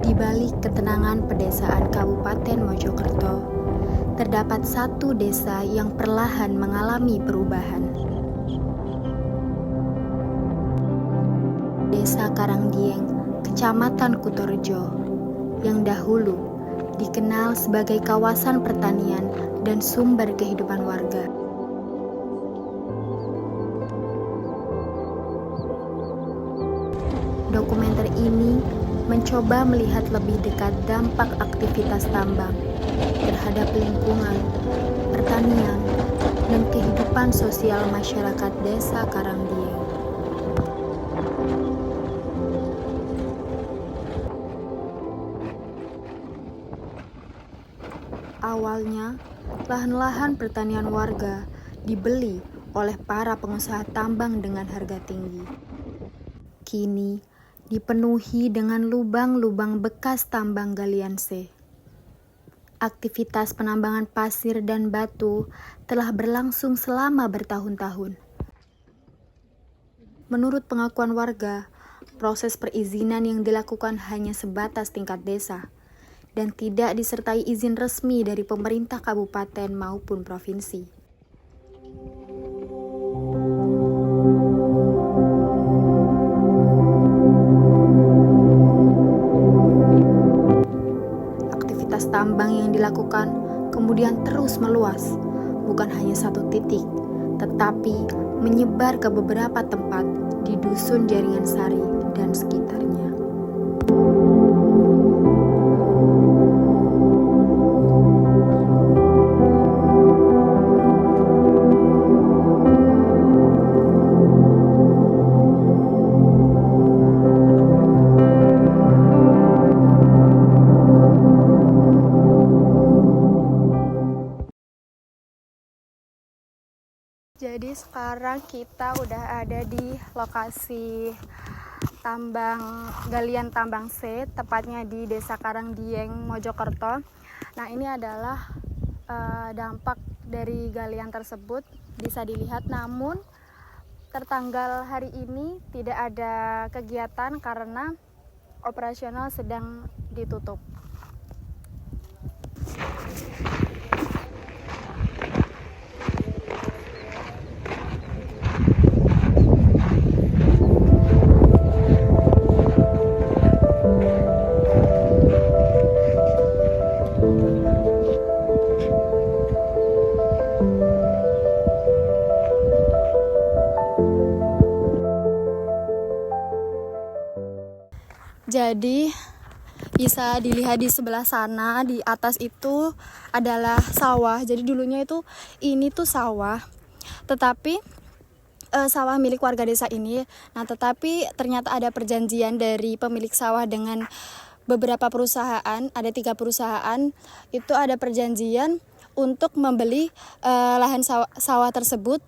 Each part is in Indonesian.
Di balik ketenangan pedesaan Kabupaten Mojokerto, terdapat satu desa yang perlahan mengalami perubahan. Desa Karangdieng, Kecamatan Kutorejo, yang dahulu dikenal sebagai kawasan pertanian dan sumber kehidupan warga. Dokumenter ini mencoba melihat lebih dekat dampak aktivitas tambang terhadap lingkungan, pertanian, dan kehidupan sosial masyarakat Desa Karangdieng. Awalnya, lahan-lahan pertanian warga dibeli oleh para pengusaha tambang dengan harga tinggi. Kini, dipenuhi dengan lubang-lubang bekas tambang galian C. Aktivitas penambangan pasir dan batu telah berlangsung selama bertahun-tahun. Menurut pengakuan warga, proses perizinan yang dilakukan hanya sebatas tingkat desa dan tidak disertai izin resmi dari pemerintah kabupaten maupun provinsi. Tambang yang dilakukan kemudian terus meluas, bukan hanya satu titik, tetapi menyebar ke beberapa tempat di Dusun Jaringan Sari dan sekitarnya. Jadi sekarang kita udah ada di lokasi galian tambang C, tepatnya di Desa Karangdieng, Mojokerto. Nah, ini adalah dampak dari galian tersebut bisa dilihat, namun tertanggal hari ini tidak ada kegiatan karena operasional sedang ditutup. Jadi bisa dilihat di sebelah sana, di atas itu adalah sawah. Jadi dulunya ini tuh sawah. Tetapi sawah milik warga desa ini. Nah, tetapi ternyata ada perjanjian dari pemilik sawah dengan beberapa perusahaan, ada 3 perusahaan, itu ada perjanjian untuk membeli lahan sawah tersebut.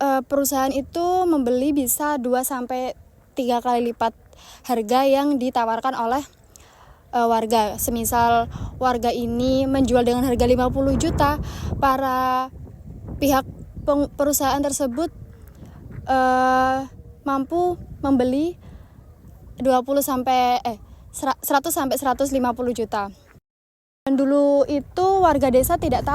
Perusahaan itu membeli bisa 2-3 kali lipat harga yang ditawarkan oleh warga. Semisal warga ini menjual dengan harga 50 juta, para pihak perusahaan tersebut mampu membeli 100 sampai 150 juta. Dan dulu itu warga desa tidak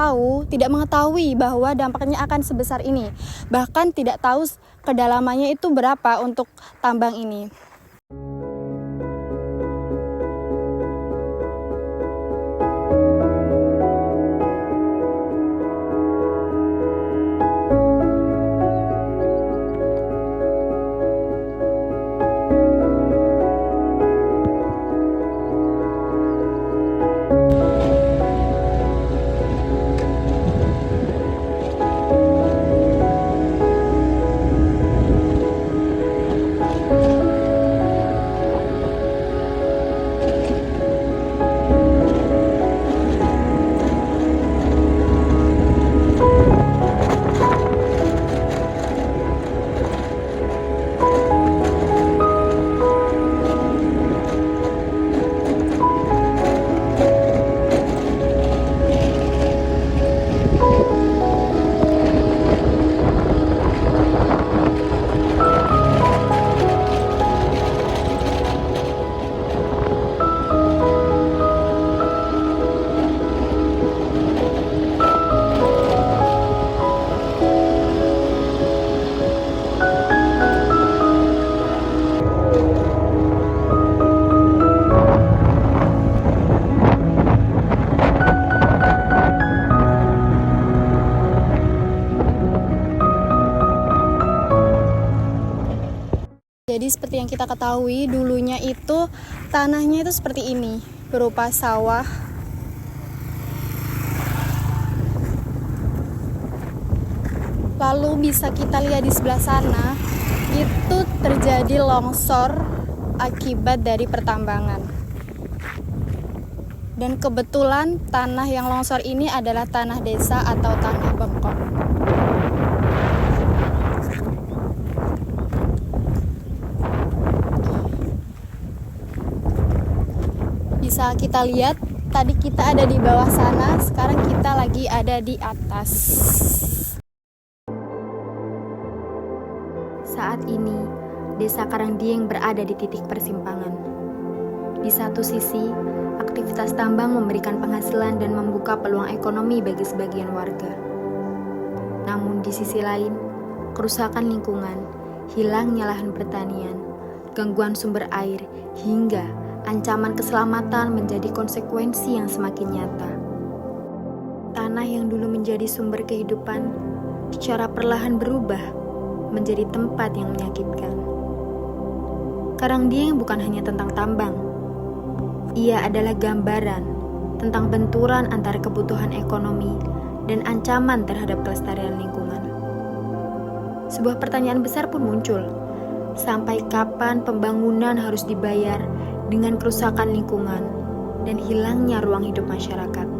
mengetahui bahwa dampaknya akan sebesar ini. Bahkan tidak tahu kedalamannya itu berapa untuk tambang ini. Jadi seperti yang kita ketahui, dulunya itu tanahnya itu seperti ini, berupa sawah. Lalu bisa kita lihat di sebelah sana, itu terjadi longsor akibat dari pertambangan. Dan kebetulan tanah yang longsor ini adalah tanah desa atau tanah bengkok. Bisa kita lihat, tadi kita ada di bawah sana, sekarang kita lagi ada di atas. Saat ini, Desa Karangdieng berada di titik persimpangan. Di satu sisi, aktivitas tambang memberikan penghasilan dan membuka peluang ekonomi bagi sebagian warga. Namun di sisi lain, kerusakan lingkungan, hilangnya lahan pertanian, gangguan sumber air, hingga ancaman keselamatan menjadi konsekuensi yang semakin nyata. Tanah yang dulu menjadi sumber kehidupan secara perlahan berubah menjadi tempat yang menyakitkan. Karangdieng bukan hanya tentang tambang. Ia adalah gambaran tentang benturan antara kebutuhan ekonomi dan ancaman terhadap kelestarian lingkungan. Sebuah pertanyaan besar pun muncul. Sampai kapan pembangunan harus dibayar dengan kerusakan lingkungan dan hilangnya ruang hidup masyarakat?